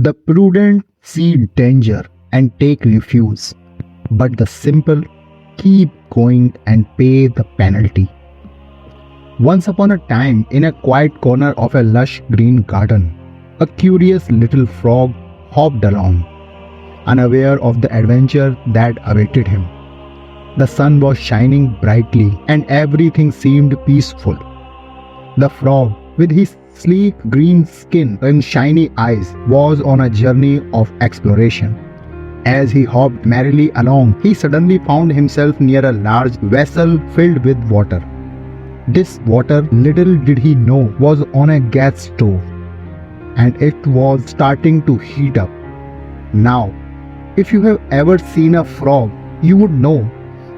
The prudent see danger and take refuge, but the simple keep going and pay the penalty. Once upon a time, in a quiet corner of a lush green garden, a curious little frog hopped along, unaware of the adventure that awaited him. The sun was shining brightly and everything seemed peaceful. The frog, with his sleek green skin and shiny eyes, was on a journey of exploration. As he hopped merrily along, he suddenly found himself near a large vessel filled with water. This water, little did he know, was on a gas stove, and it was starting to heat up. Now, if you have ever seen a frog, you would know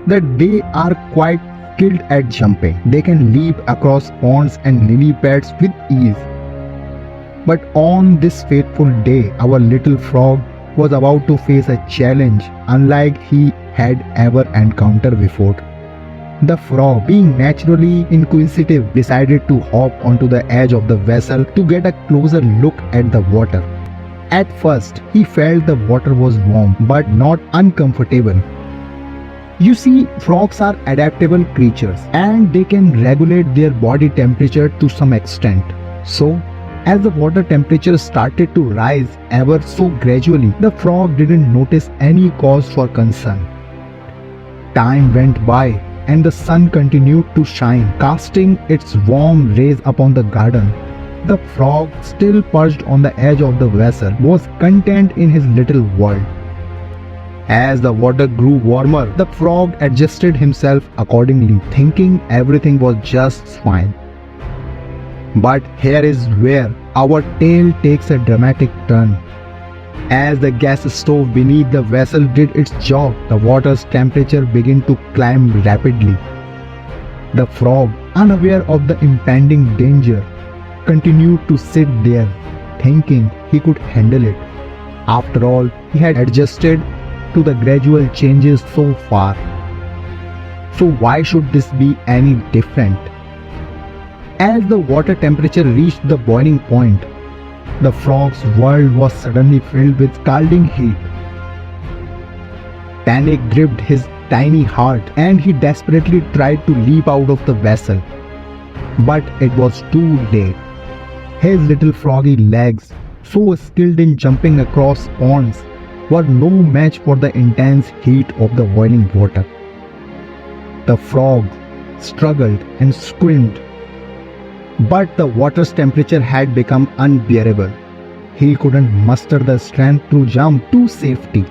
that they are quite skilled at jumping. They can leap across ponds and lily pads with ease. But on this fateful day, our little frog was about to face a challenge unlike he had ever encountered before. The frog, being naturally inquisitive, decided to hop onto the edge of the vessel to get a closer look at the water. At first, he felt the water was warm but not uncomfortable. You see, frogs are adaptable creatures and they can regulate their body temperature to some extent. So, as the water temperature started to rise ever so gradually, the frog didn't notice any cause for concern. Time went by and the sun continued to shine, casting its warm rays upon the garden. The frog, still perched on the edge of the vessel, was content in his little world. As the water grew warmer, the frog adjusted himself accordingly, thinking everything was just fine. But here is where our tale takes a dramatic turn. As the gas stove beneath the vessel did its job, the water's temperature began to climb rapidly. The frog, unaware of the impending danger, continued to sit there, thinking he could handle it. After all, he had adjusted to the gradual changes so far. So why should this be any different? As the water temperature reached the boiling point, the frog's world was suddenly filled with scalding heat. Panic gripped his tiny heart and he desperately tried to leap out of the vessel. But it was too late. His little froggy legs, so skilled in jumping across ponds, were no match for the intense heat of the boiling water. The frog struggled and screamed, but the water's temperature had become unbearable. He couldn't muster the strength to jump to safety.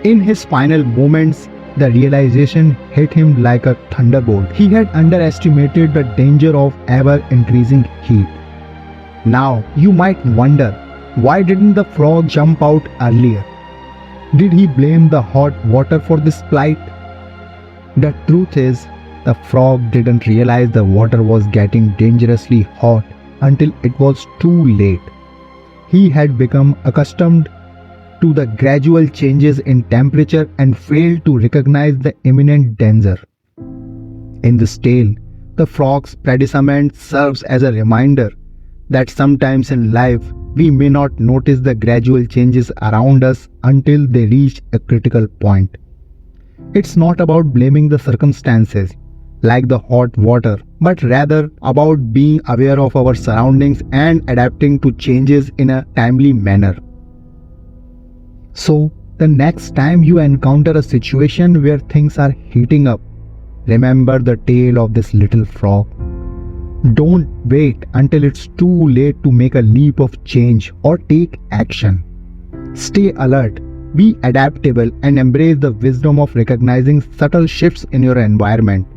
In his final moments, the realization hit him like a thunderbolt. He had underestimated the danger of ever-increasing heat. Now, you might wonder, why didn't the frog jump out earlier? Did he blame the hot water for this plight? The truth is, the frog didn't realize the water was getting dangerously hot until it was too late. He had become accustomed to the gradual changes in temperature and failed to recognize the imminent danger. In this tale, the frog's predicament serves as a reminder that sometimes in life we may not notice the gradual changes around us until they reach a critical point. It's not about blaming the circumstances, like the hot water, but rather about being aware of our surroundings and adapting to changes in a timely manner. So, the next time you encounter a situation where things are heating up, remember the tale of this little frog. Don't wait until it's too late to make a leap of change or take action. Stay alert, be adaptable, and embrace the wisdom of recognizing subtle shifts in your environment.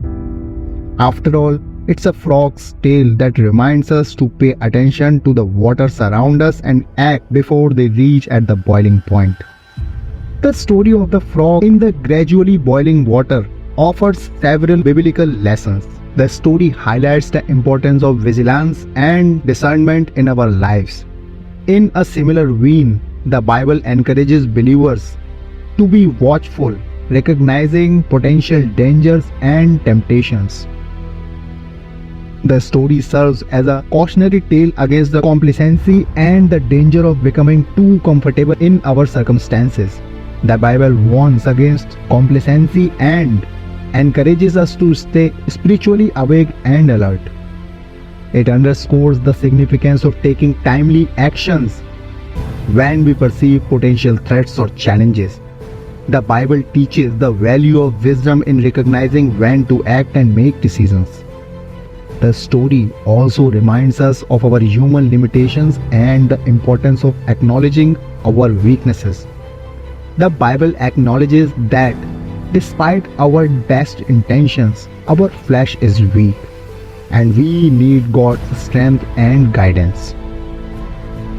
After all, it's a frog's tale that reminds us to pay attention to the waters around us and act before they reach at the boiling point. The story of the frog in the gradually boiling water offers several biblical lessons. The story highlights the importance of vigilance and discernment in our lives. In a similar vein, the Bible encourages believers to be watchful, recognizing potential dangers and temptations. The story serves as a cautionary tale against the complacency and the danger of becoming too comfortable in our circumstances. The Bible warns against complacency and encourages us to stay spiritually awake and alert. It underscores the significance of taking timely actions when we perceive potential threats or challenges. The Bible teaches the value of wisdom in recognizing when to act and make decisions. The story also reminds us of our human limitations and the importance of acknowledging our weaknesses. The Bible acknowledges that despite our best intentions, our flesh is weak and we need God's strength and guidance.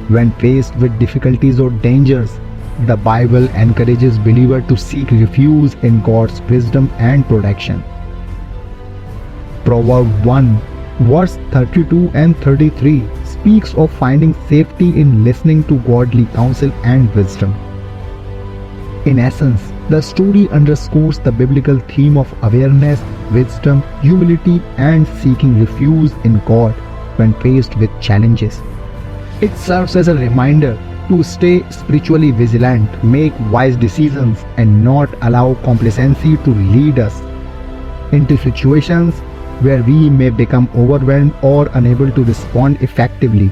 When faced with difficulties or dangers, the Bible encourages believers to seek refuge in God's wisdom and protection. Proverbs 1, verse 32 and 33 speaks of finding safety in listening to godly counsel and wisdom. In essence, the story underscores the biblical theme of awareness, wisdom, humility, and seeking refuge in God when faced with challenges. It serves as a reminder to stay spiritually vigilant, make wise decisions, and not allow complacency to lead us into situations where we may become overwhelmed or unable to respond effectively.